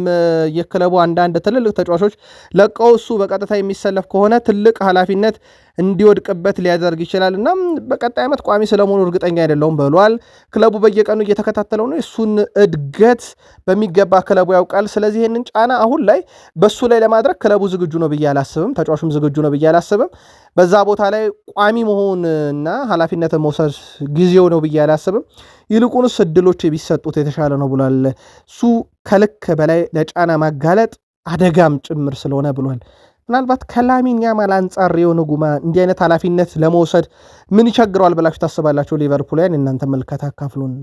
Speaker 1: የክለቡ አንዳንድ ትልልቅ ተጫዋቾች ለቀው እሱ በቀጥታ የሚሰለፍ ከሆነ ትልቅ ኃላፊነት እንዲወድቅበት ሊያደርግ ይችላል እና በቀጣይ ዓመት ቋሚ ስለመሆኑ እርግጠኛ አይደለሁም ብሏል። ክለቡ በየቀኑ እየተከታተለው ነው፣ እሱን እድገት በሚገባ ክለቡ ያውቃል። ስለዚህ ይህንን ጫና አሁን ላይ በሱ ላይ ለማድረግ ክለቡ ዝግጁ ነው ብዬ አላስብም፣ ተጫዋቹም ዝግጁ ነው ብዬ አላስብም። በዛ ቦታ ላይ ቋሚ መሆንና ኃላፊነትን መውሰድ ጊዜው ነው ብዬ አላስብም። ይልቁንስ እድሎች ቢሰጡት የተሻለ ነው ብሏል። እሱ ከልክ በላይ ለጫና ማጋለጥ አደጋም ጭምር ስለሆነ ብሏል። ምናልባት ከላሚን ያማል አንጻር ሪዮ ንጉማ እንዲህ አይነት ኃላፊነት ለመውሰድ ምን ይቸግረዋል ብላችሁ ታስባላችሁ? ሊቨርፑልያን እናንተ መልከት አካፍሉን።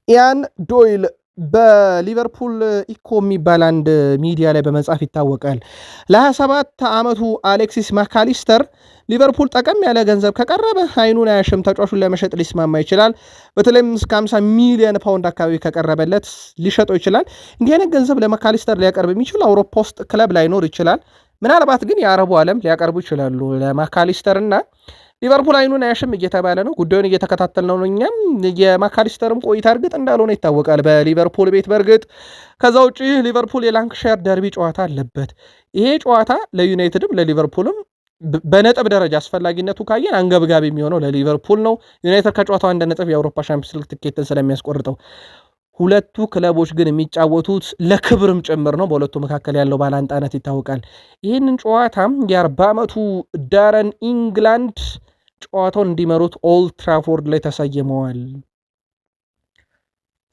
Speaker 1: ኢያን ዶይል በሊቨርፑል ኢኮ የሚባል አንድ ሚዲያ ላይ በመጻፍ ይታወቃል። ለ27 ዓመቱ አሌክሲስ ማካሊስተር ሊቨርፑል ጠቀም ያለ ገንዘብ ከቀረበ አይኑን አያሽም፣ ተጫዋቹን ለመሸጥ ሊስማማ ይችላል። በተለይም እስከ 50 ሚሊዮን ፓውንድ አካባቢ ከቀረበለት ሊሸጠው ይችላል። እንዲህ አይነት ገንዘብ ለማካሊስተር ሊያቀርብ የሚችል አውሮፓ ውስጥ ክለብ ላይኖር ይችላል። ምናልባት ግን የአረቡ ዓለም ሊያቀርቡ ይችላሉ ለማካሊስተር እና ሊቨርፑል አይኑን አያሽም እየተባለ ነው። ጉዳዩን እየተከታተል ነው። እኛም የማካሊስተርም ቆይታ እርግጥ እንዳልሆነ ይታወቃል በሊቨርፑል ቤት። በእርግጥ ከዛ ውጭ ሊቨርፑል የላንክሻየር ደርቢ ጨዋታ አለበት። ይሄ ጨዋታ ለዩናይትድም ለሊቨርፑልም በነጥብ ደረጃ አስፈላጊነቱ ካየን አንገብጋቢ የሚሆነው ለሊቨርፑል ነው። ዩናይትድ ከጨዋታው 1 ነጥብ የአውሮፓ ሻምፒዮንስ ሊግ ትኬትን ስለሚያስቆርጠው፣ ሁለቱ ክለቦች ግን የሚጫወቱት ለክብርም ጭምር ነው። በሁለቱ መካከል ያለው ባላንጣነት ይታወቃል። ይህንን ጨዋታም የ40 ዓመቱ ዳረን ኢንግላንድ ጨዋታውን እንዲመሩት ኦልድ ትራፎርድ ላይ ተሰይመዋል።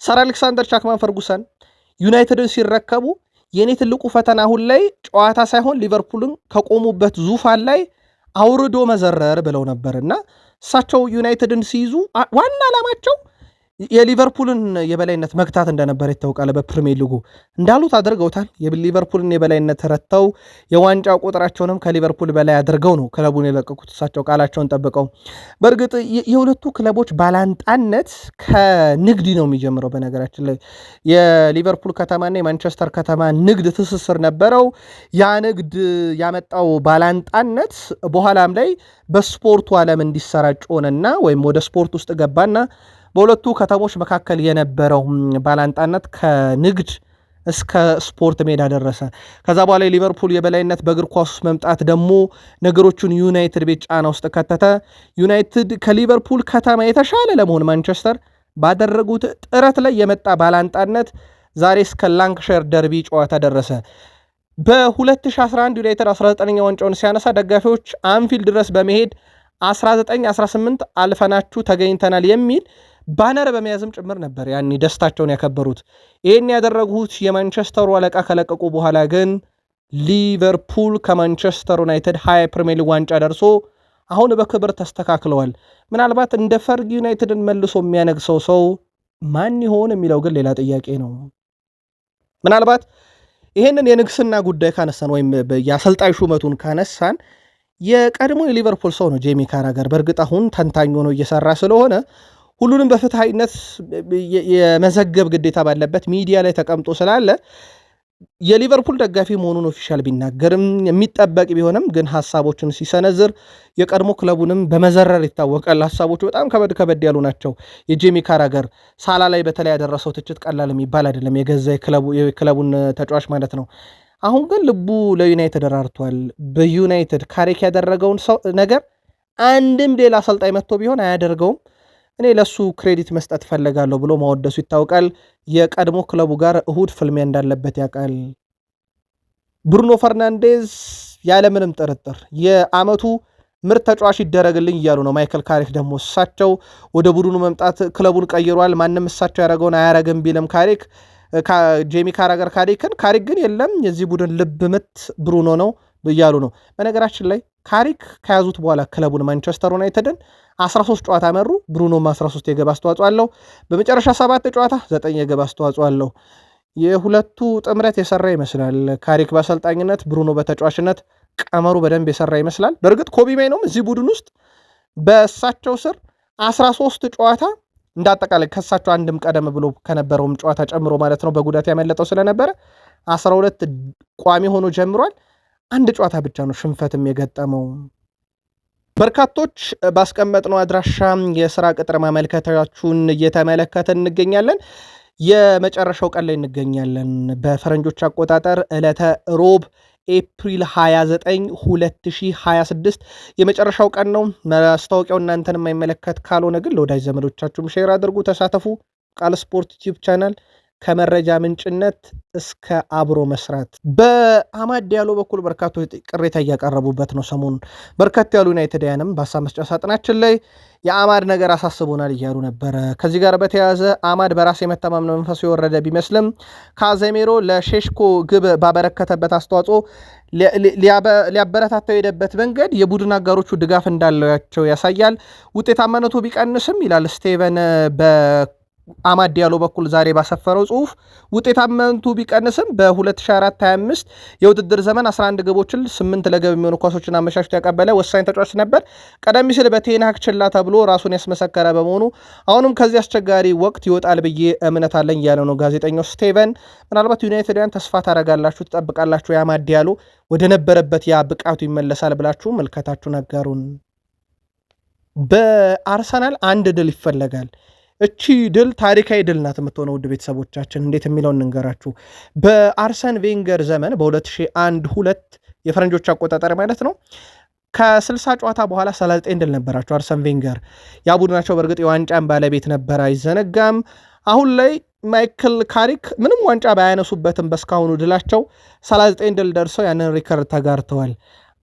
Speaker 1: ሰር አሌክሳንደር ቻክማን ፈርጉሰን ዩናይትድን ሲረከቡ የኔ ትልቁ ፈተና አሁን ላይ ጨዋታ ሳይሆን ሊቨርፑልን ከቆሙበት ዙፋን ላይ አውርዶ መዘረር ብለው ነበርና እሳቸው ዩናይትድን ሲይዙ ዋና ዓላማቸው የሊቨርፑልን የበላይነት መግታት እንደነበረ ይታወቃል። በፕሪሚየር ሊጉ እንዳሉት አድርገውታል። የሊቨርፑልን የበላይነት ረተው የዋንጫ ቁጥራቸውንም ከሊቨርፑል በላይ አድርገው ነው ክለቡን የለቀቁት እሳቸው ቃላቸውን ጠብቀው። በእርግጥ የሁለቱ ክለቦች ባላንጣነት ከንግድ ነው የሚጀምረው። በነገራችን ላይ የሊቨርፑል ከተማና የማንቸስተር ከተማ ንግድ ትስስር ነበረው። ያ ንግድ ያመጣው ባላንጣነት በኋላም ላይ በስፖርቱ ዓለም እንዲሰራጭ ሆነና ወይም ወደ ስፖርት ውስጥ ገባና በሁለቱ ከተሞች መካከል የነበረው ባላንጣነት ከንግድ እስከ ስፖርት ሜዳ ደረሰ። ከዛ በኋላ የሊቨርፑል የበላይነት በእግር ኳስ መምጣት ደግሞ ነገሮቹን ዩናይትድ ቤት ጫና ውስጥ ከተተ። ዩናይትድ ከሊቨርፑል ከተማ የተሻለ ለመሆን ማንቸስተር ባደረጉት ጥረት ላይ የመጣ ባላንጣነት ዛሬ እስከ ላንክሻየር ደርቢ ጨዋታ ደረሰ። በ2011 ዩናይትድ 19ኛ ዋንጫውን ሲያነሳ ደጋፊዎች አንፊልድ ድረስ በመሄድ 1918 አልፈናችሁ ተገኝተናል የሚል ባነር በመያዝም ጭምር ነበር ያኔ ደስታቸውን ያከበሩት። ይህን ያደረጉት የማንቸስተሩ አለቃ ከለቀቁ በኋላ ግን ሊቨርፑል ከማንቸስተር ዩናይትድ 20 ፕሪሚየር ሊግ ዋንጫ ደርሶ አሁን በክብር ተስተካክለዋል። ምናልባት እንደ ፈርግ ዩናይትድን መልሶ የሚያነግሰው ሰው ማን ይሆን የሚለው ግን ሌላ ጥያቄ ነው። ምናልባት ይህንን የንግስና ጉዳይ ካነሳን ወይም የአሰልጣኝ ሹመቱን ካነሳን የቀድሞ የሊቨርፑል ሰው ነው ጄሚ ካራገር። በእርግጥ አሁን ተንታኝ ሆኖ እየሰራ ስለሆነ ሁሉንም በፍትሃዊነት የመዘገብ ግዴታ ባለበት ሚዲያ ላይ ተቀምጦ ስላለ የሊቨርፑል ደጋፊ መሆኑን ኦፊሻል ቢናገርም የሚጠበቅ ቢሆንም ግን ሀሳቦችን ሲሰነዝር የቀድሞ ክለቡንም በመዘረር ይታወቃል። ሀሳቦቹ በጣም ከበድ ያሉ ናቸው። የጄሚ ካራገር ሳላ ላይ በተለይ ያደረሰው ትችት ቀላል የሚባል አይደለም፣ የገዛ የክለቡን ተጫዋች ማለት ነው። አሁን ግን ልቡ ለዩናይትድ ራርቷል። በዩናይትድ ካሪክ ያደረገውን ነገር አንድም ሌላ አሰልጣኝ መጥቶ ቢሆን አያደርገውም። እኔ ለሱ ክሬዲት መስጠት ፈልጋለሁ ብሎ ማወደሱ ይታወቃል። የቀድሞ ክለቡ ጋር እሁድ ፍልሚያ እንዳለበት ያውቃል። ብሩኖ ፈርናንዴዝ ያለምንም ጥርጥር የዓመቱ ምርጥ ተጫዋች ይደረግልኝ እያሉ ነው። ማይክል ካሪክ ደግሞ እሳቸው ወደ ቡድኑ መምጣት ክለቡን ቀይሯል፣ ማንም እሳቸው ያደረገውን አያረግም ቢልም ካሪክ ጄሚ ካራገር ካሪክ ግን የለም የዚህ ቡድን ልብ ምት ብሩኖ ነው እያሉ ነው። በነገራችን ላይ ካሪክ ከያዙት በኋላ ክለቡን ማንቸስተር ዩናይትድን 13 ጨዋታ መሩ። ብሩኖም 13 የግብ አስተዋጽኦ አለው። በመጨረሻ 7 ጨዋታ 9 የግብ አስተዋጽኦ አለው። የሁለቱ ጥምረት የሰራ ይመስላል። ካሪክ በአሰልጣኝነት፣ ብሩኖ በተጫዋችነት ቀመሩ በደንብ የሰራ ይመስላል። በእርግጥ ኮቢ ማይኖም እዚህ ቡድን ውስጥ በእሳቸው ስር 13 ጨዋታ እንዳጠቃላይ ከሳቸው አንድም ቀደም ብሎ ከነበረውም ጨዋታ ጨምሮ ማለት ነው በጉዳት ያመለጠው ስለነበረ 12 ቋሚ ሆኖ ጀምሯል። አንድ ጨዋታ ብቻ ነው ሽንፈትም የገጠመው። በርካቶች ባስቀመጥነው አድራሻ የስራ ቅጥር ማመልከቻችሁን እየተመለከትን እንገኛለን። የመጨረሻው ቀን ላይ እንገኛለን። በፈረንጆች አቆጣጠር ዕለተ ሮብ ኤፕሪል 29 2026 የመጨረሻው ቀን ነው። ማስታወቂያው እናንተን የማይመለከት ካልሆነ ግን ለወዳጅ ዘመዶቻችሁም ሼር አድርጉ፣ ተሳተፉ። ቃል ስፖርት ዩቲዩብ ቻናል ከመረጃ ምንጭነት እስከ አብሮ መስራት። በአማድ ዲያሎ በኩል በርካቶች ቅሬታ እያቀረቡበት ነው። ሰሞኑን በርከት ያሉ ዩናይትድያንም በሀሳብ መስጫ ሳጥናችን ላይ የአማድ ነገር አሳስቦናል እያሉ ነበረ። ከዚህ ጋር በተያያዘ አማድ በራስ የመተማመን መንፈሱ የወረደ ቢመስልም ካዜሜሮ ለሼሽኮ ግብ ባበረከተበት አስተዋጽኦ ሊያበረታታው የሄደበት መንገድ የቡድን አጋሮቹ ድጋፍ እንዳላቸው ያሳያል። ውጤታማነቱ ቢቀንስም ይላል ስቴቨን አማድ ዲያሎ በኩል ዛሬ ባሰፈረው ጽሁፍ ውጤታማነቱ ቢቀንስም በ2024-25 የውድድር ዘመን 11 ግቦችን 8 ለግብ የሚሆኑ ኳሶችን አመቻችቶ ያቀበለ ወሳኝ ተጫዋች ነበር። ቀደም ሲል በቴንሃግ ችላ ተብሎ ራሱን ያስመሰከረ በመሆኑ አሁንም ከዚህ አስቸጋሪ ወቅት ይወጣል ብዬ እምነት አለኝ ያለው ነው ጋዜጠኛው ስቴቨን። ምናልባት ዩናይትድያን ተስፋ ታደርጋላችሁ፣ ትጠብቃላችሁ የአማድ ዲያሎ ወደ ነበረበት ያ ብቃቱ ይመለሳል ብላችሁ መልከታችሁን አጋሩን። በአርሰናል አንድ ድል ይፈለጋል። እቺ ድል ታሪካዊ ድል ናት የምትሆነው። ውድ ቤተሰቦቻችን እንዴት የሚለውን እንንገራችሁ። በአርሰን ቬንገር ዘመን በ2001-2 የፈረንጆች አቆጣጠር ማለት ነው ከ60 ጨዋታ በኋላ 39 ድል ነበራቸው አርሰን ቬንገር። ያ ቡድናቸው በእርግጥ የዋንጫን ባለቤት ነበር አይዘነጋም። አሁን ላይ ማይክል ካሪክ ምንም ዋንጫ ባያነሱበትም በስካሁኑ ድላቸው 39 ድል ደርሰው ያንን ሪከርድ ተጋርተዋል።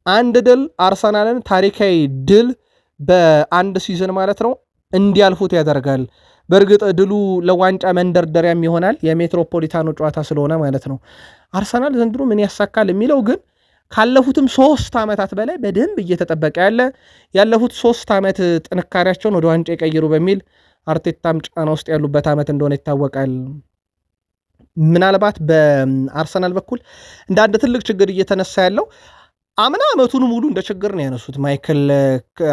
Speaker 1: አንድ ድል አርሰናልን ታሪካዊ ድል በአንድ ሲዝን ማለት ነው እንዲያልፉት ያደርጋል። በእርግጥ ድሉ ለዋንጫ መንደርደሪያም ይሆናል የሜትሮፖሊታኖ ጨዋታ ስለሆነ ማለት ነው። አርሰናል ዘንድሮ ምን ያሳካል የሚለው ግን ካለፉትም 3 ዓመታት በላይ በደንብ እየተጠበቀ ያለፉት 3 ዓመት ጥንካሬያቸውን ወደ ዋንጫ ይቀይሩ በሚል አርቴታም ጫና ውስጥ ያሉበት ዓመት እንደሆነ ይታወቃል። ምናልባት በአርሰናል በኩል እንደ አንድ ትልቅ ችግር እየተነሳ ያለው አምና ዓመቱን ሙሉ እንደ ችግር ነው ያነሱት ማይክል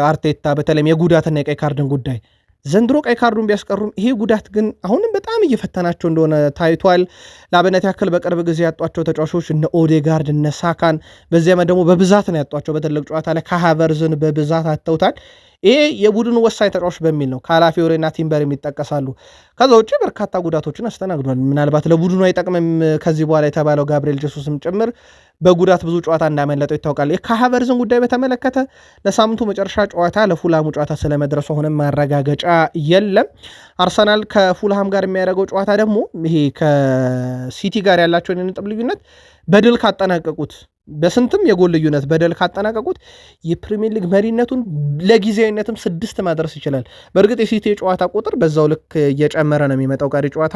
Speaker 1: አርቴታ፣ በተለይም የጉዳትና የቀይ ካርድን ጉዳይ። ዘንድሮ ቀይ ካርዱን ቢያስቀሩም ይሄ ጉዳት ግን አሁንም በጣም እየፈተናቸው እንደሆነ ታይቷል። ለአብነት ያክል በቅርብ ጊዜ ያጧቸው ተጫዋቾች እነ ኦዴጋርድ እነ ሳካን በዚህ ዓመት ደግሞ በብዛት ነው ያጧቸው። በትልቅ ጨዋታ ላይ ከሃቨርዝን በብዛት አተውታል። ይሄ የቡድኑ ወሳኝ ተጫዋች በሚል ነው ካላፊዮሬና ቲምበር የሚጠቀሳሉ። ከዛ ውጭ በርካታ ጉዳቶችን አስተናግዷል። ምናልባት ለቡድኑ አይጠቅምም ከዚህ በኋላ የተባለው ጋብሪኤል ጀሱስም ጭምር በጉዳት ብዙ ጨዋታ እንዳመለጠው ይታወቃል። የካሃቨርዝን ጉዳይ በተመለከተ ለሳምንቱ መጨረሻ ጨዋታ ለፉልሃሙ ጨዋታ ስለመድረሱ አሁንም ማረጋገጫ የለም። አርሰናል ከፉልሃም ጋር የሚያደርገው ጨዋታ ደግሞ ይሄ ከሲቲ ጋር ያላቸውን የነጥብ ልዩነት በድል ካጠናቀቁት በስንትም የጎል ልዩነት በድል ካጠናቀቁት የፕሪሚየር ሊግ መሪነቱን ለጊዜያዊነትም 6 ማድረስ ይችላል። በእርግጥ የሲቲ የጨዋታ ቁጥር በዛው ልክ እየጨመረ ነው የሚመጣው። ቀሪ ጨዋታ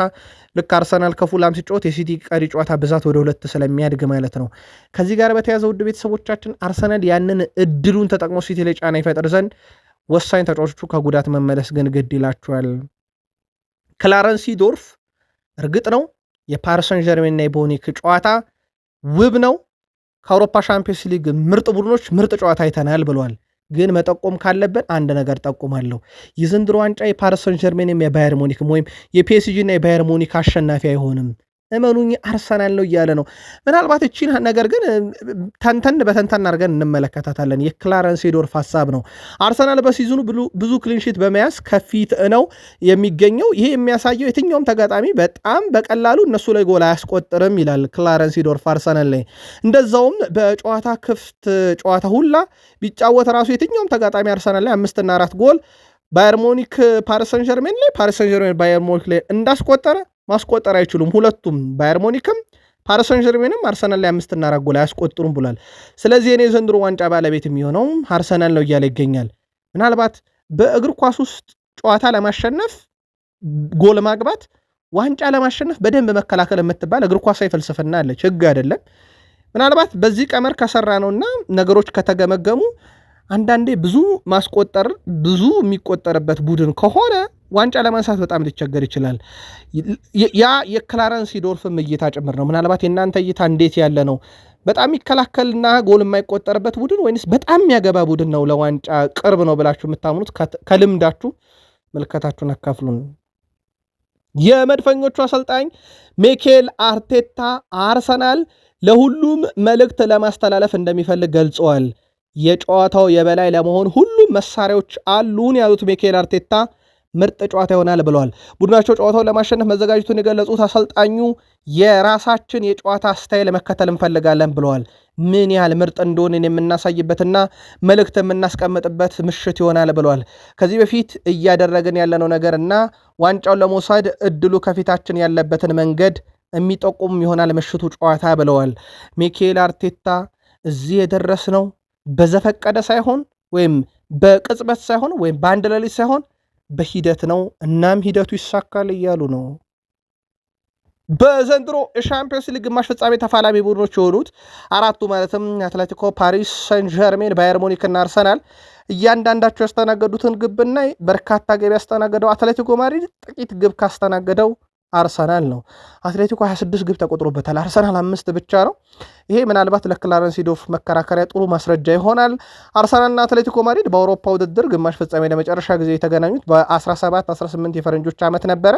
Speaker 1: ልክ አርሰናል ከፉላም ሲጫወት የሲቲ ቀሪ ጨዋታ ብዛት ወደ 2 ስለሚያድግ ማለት ነው። ከዚህ ጋር በተያያዘ ውድ ቤተሰቦቻችን አርሰናል ያንን እድሉን ተጠቅሞ ሲቲ ላይ ጫና ይፈጥር ዘንድ ወሳኝ ተጫዋቾቹ ከጉዳት መመለስ ግን ግድ ይላቸዋል። ክላረንስ ሲዶርፍ እርግጥ ነው የፓሪስ ሰን ዠርሜንና የቦኒክ ጨዋታ ውብ ነው፣ ከአውሮፓ ሻምፒዮንስ ሊግ ምርጥ ቡድኖች ምርጥ ጨዋታ አይተናል ብሏል። ግን መጠቆም ካለብን አንድ ነገር ጠቁማለሁ። የዘንድሮ ዋንጫ የፓሪስ ሰን ዠርሜንም የባየር ሙኒክም ወይም የፒኤስጂ እና የባየር ሙኒክ አሸናፊ አይሆንም፣ እመኑኝ አርሰናል ነው እያለ ነው። ምናልባት እቺን ነገር ግን በተንተን አድርገን እንመለከታታለን። የክላረንስ ሴዶርፍ ሀሳብ ነው። አርሰናል በሲዝኑ ብዙ ክሊንሺት በመያዝ ከፊት ነው የሚገኘው። ይሄ የሚያሳየው የትኛውም ተጋጣሚ በጣም በቀላሉ እነሱ ላይ ጎል አያስቆጥርም ይላል ክላረንስ ሴዶርፍ አርሰናል ላይ። እንደዛውም በጨዋታ ክፍት ጨዋታ ሁላ ቢጫወት ራሱ የትኛውም ተጋጣሚ አርሰናል ላይ 5-4 ጎል ባየር ሙኒክ ፓሪስ ሰን ዠርሜን ላይ ፓሪስ ሰን ዠርሜን ባየር ሙኒክ ላይ እንዳስቆጠረ ማስቆጠር አይችሉም። ሁለቱም ባየር ሙኒክም ፓሪስ ሰን ዠርሜንም አርሰናል ላይ 5-4 ጎል አያስቆጥሩም ብሏል። ስለዚህ እኔ ዘንድሮ ዋንጫ ባለቤት የሚሆነው አርሰናል ነው እያለ ይገኛል። ምናልባት በእግር ኳስ ውስጥ ጨዋታ ለማሸነፍ ጎል ማግባት፣ ዋንጫ ለማሸነፍ በደንብ መከላከል የምትባል እግር ኳሳዊ ፍልስፍና አለች፣ ህግ አይደለም። ምናልባት በዚህ ቀመር ከሰራ ነውና ነገሮች ከተገመገሙ አንዳንዴ ብዙ ማስቆጠር ብዙ የሚቆጠርበት ቡድን ከሆነ ዋንጫ ለማንሳት በጣም ሊቸገር ይችላል። ያ የክላረንስ ሲዶርፍም እይታ ጭምር ነው። ምናልባት የእናንተ እይታ እንዴት ያለ ነው? በጣም የሚከላከልና ጎል የማይቆጠርበት ቡድን ወይንስ በጣም የሚያገባ ቡድን ነው ለዋንጫ ቅርብ ነው ብላችሁ የምታምኑት? ከልምዳችሁ መልከታችሁን አካፍሉን። የመድፈኞቹ አሰልጣኝ ሚኬል አርቴታ አርሰናል ለሁሉም መልእክት ለማስተላለፍ እንደሚፈልግ ገልጸዋል። የጨዋታው የበላይ ለመሆን ሁሉም መሳሪያዎች አሉን ያሉት ሚኬል አርቴታ ምርጥ ጨዋታ ይሆናል ብለዋል። ቡድናቸው ጨዋታውን ለማሸነፍ መዘጋጀቱን የገለጹት አሰልጣኙ የራሳችን የጨዋታ ስታይል መከተል እንፈልጋለን ብለዋል። ምን ያህል ምርጥ እንደሆንን የምናሳይበትና መልእክት የምናስቀምጥበት ምሽት ይሆናል ብለዋል። ከዚህ በፊት እያደረግን ያለነው ነገር እና ዋንጫውን ለመውሰድ እድሉ ከፊታችን ያለበትን መንገድ የሚጠቁም ይሆናል ምሽቱ ጨዋታ ብለዋል። ሚኬል አርቴታ እዚህ የደረስነው በዘፈቀደ ሳይሆን ወይም በቅጽበት ሳይሆን ወይም በአንድ ሌሊት ሳይሆን በሂደት ነው። እናም ሂደቱ ይሳካል እያሉ ነው። በዘንድሮ የሻምፒዮንስ ሊግ ግማሽ ፍጻሜ ተፋላሚ ቡድኖች የሆኑት አራቱ ማለትም አትሌቲኮ፣ ፓሪስ ሰን ዠርሜን፣ ባየር ሙኒክ እና አርሰናል እያንዳንዳቸው ያስተናገዱትን ግብ ብናይ በርካታ ግብ ያስተናገደው አትሌቲኮ ማድሪድ ጥቂት ግብ ካስተናገደው አርሰናል ነው። አትሌቲኮ 26 ግብ ተቆጥሮበታል፣ አርሰናል 5 ብቻ ነው። ይሄ ምናልባት ለክላረንስ ሲዶርፍ መከራከሪያ ጥሩ ማስረጃ ይሆናል። አርሰናልና አትሌቲኮ ማድሪድ በአውሮፓ ውድድር ግማሽ ፍጻሜ ለመጨረሻ ጊዜ የተገናኙት በ17-18 የፈረንጆች ዓመት ነበረ።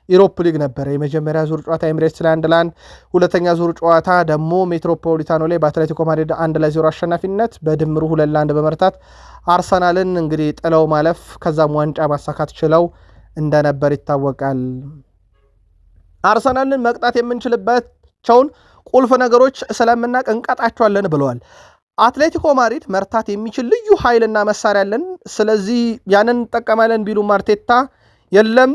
Speaker 1: ኢሮፕ ሊግ ነበረ። የመጀመሪያ ዙር ጨዋታ ኤምሬትስ ላይ 1-1፣ ሁለተኛ ዙር ጨዋታ ደግሞ ሜትሮፖሊታኖ ላይ በአትሌቲኮ ማድሪድ 1-0 አሸናፊነት በድምሩ 2-1 በመርታት አርሰናልን እንግዲህ ጥለው ማለፍ ከዛም ዋንጫ ማሳካት ችለው እንደነበር ይታወቃል። አርሰናልን መቅጣት የምንችልባቸውን ቁልፍ ነገሮች ስለምናቅ እንቀጣቸዋለን ብለዋል። አትሌቲኮ ማድሪድ መርታት የሚችል ልዩ ኃይልና መሳሪያ አለን፣ ስለዚህ ያንን እንጠቀማለን ቢሉም አርቴታ የለም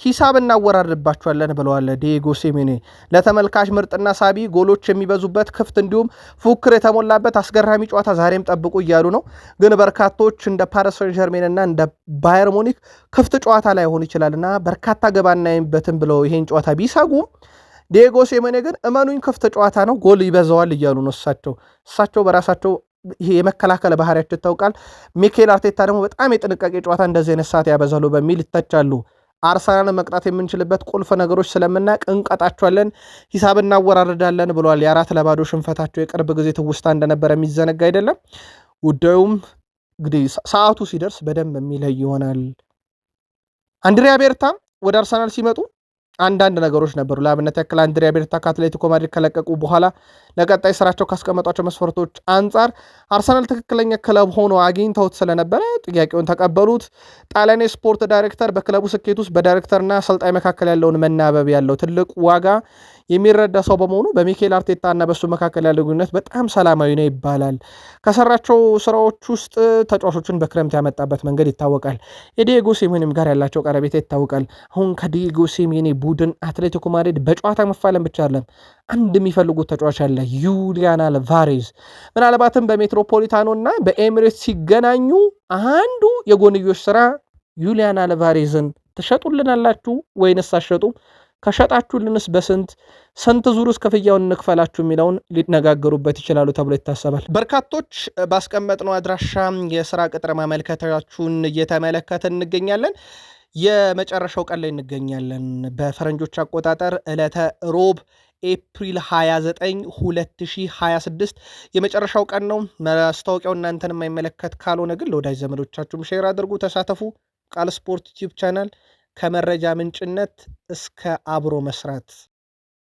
Speaker 1: ሂሳብ እናወራርድባቸዋለን ብለዋል። ዲየጎ ሲሜኔ ለተመልካች ምርጥና ሳቢ ጎሎች የሚበዙበት ክፍት እንዲሁም ፉክር የተሞላበት አስገራሚ ጨዋታ ዛሬም ጠብቁ እያሉ ነው። ግን በርካቶች እንደ ፓሪስ ሰን ዠርሜን እና እንደ ባየር ሙኒክ ክፍት ጨዋታ ላይ ሆን ይችላልና በርካታ ገባ እናይበትም ብለው ይሄን ጨዋታ ቢሰጉም ዲየጎ ሲሜኔ ግን እመኑኝ ክፍት ጨዋታ ነው፣ ጎል ይበዛዋል እያሉ ነው። እሳቸው በራሳቸው ይሄ የመከላከል ባህሪያቸው ይታወቃል። ሚኬል አርቴታ ደግሞ በጣም የጥንቃቄ ጨዋታ እንደዚህ አይነት ሰዓት ያበዛሉ በሚል ይተቻሉ። አርሰናልን መቅጣት የምንችልበት ቁልፍ ነገሮች ስለምናቅ እንቀጣቸዋለን፣ ሂሳብ እናወራርዳለን ብለዋል። የ4-0 ሽንፈታቸው የቅርብ ጊዜ ትውስታ እንደነበረ የሚዘነጋ አይደለም። ጉዳዩም እንግዲህ ሰዓቱ ሲደርስ በደንብ የሚለይ ይሆናል። አንድሪያ ቤርታ ወደ አርሰናል ሲመጡ አንዳንድ ነገሮች ነበሩ። ለአብነት ያክል አንድሪያ ቤርታ ከአትሌቲኮ ማድሪድ ከለቀቁ በኋላ ለቀጣይ ስራቸው ካስቀመጧቸው መስፈርቶች አንጻር አርሰናል ትክክለኛ ክለብ ሆኖ አግኝተውት ስለነበረ ጥያቄውን ተቀበሉት። ጣሊያን ስፖርት ዳይሬክተር በክለቡ ስኬት ውስጥ በዳይሬክተርና አሰልጣኝ መካከል ያለውን መናበብ ያለው ትልቅ ዋጋ የሚረዳ ሰው በመሆኑ በሚኬል አርቴታ እና በሱ መካከል ያለው ግንኙነት በጣም ሰላማዊ ነው ይባላል። ከሰራቸው ስራዎች ውስጥ ተጫዋቾችን በክረምት ያመጣበት መንገድ ይታወቃል። የዲየጎ ሲሜኔም ጋር ያላቸው ቀረቤታ ይታወቃል። አሁን ከዲየጎ ሲሜኔ ቡድን አትሌቲኮ ማድሪድ በጨዋታ መፋለም ብቻ አይደለም አንድ የሚፈልጉት ተጫዋች አለ፣ ዩሊያን አልቫሬዝ። ምናልባትም በሜትሮፖሊታኖ እና በኤሚሬትስ ሲገናኙ አንዱ የጎንዮሽ ስራ ዩሊያን አልቫሬዝን ትሸጡልናላችሁ ወይንስ አትሸጡም? ከሸጣችሁልንስ ስንት ዙርስ ክፍያውን እንክፈላችሁ የሚለውን ሊነጋገሩበት ይችላሉ ተብሎ ይታሰባል። በርካቶች ባስቀመጥነው አድራሻ የስራ ቅጥር ማመልከቻችሁን እየተመለከትን እንገኛለን። የመጨረሻው ቀን ላይ እንገኛለን። በፈረንጆች አቆጣጠር ዕለተ ሮብ ኤፕሪል 29 2026 የመጨረሻው ቀን ነው። ማስታወቂያው እናንተን የማይመለከት ካልሆነ ግን ለወዳጅ ዘመዶቻችሁም ሼር አድርጉ፣ ተሳተፉ። ቃል ስፖርት ዩቲዩብ ቻናል ከመረጃ ምንጭነት እስከ አብሮ መስራት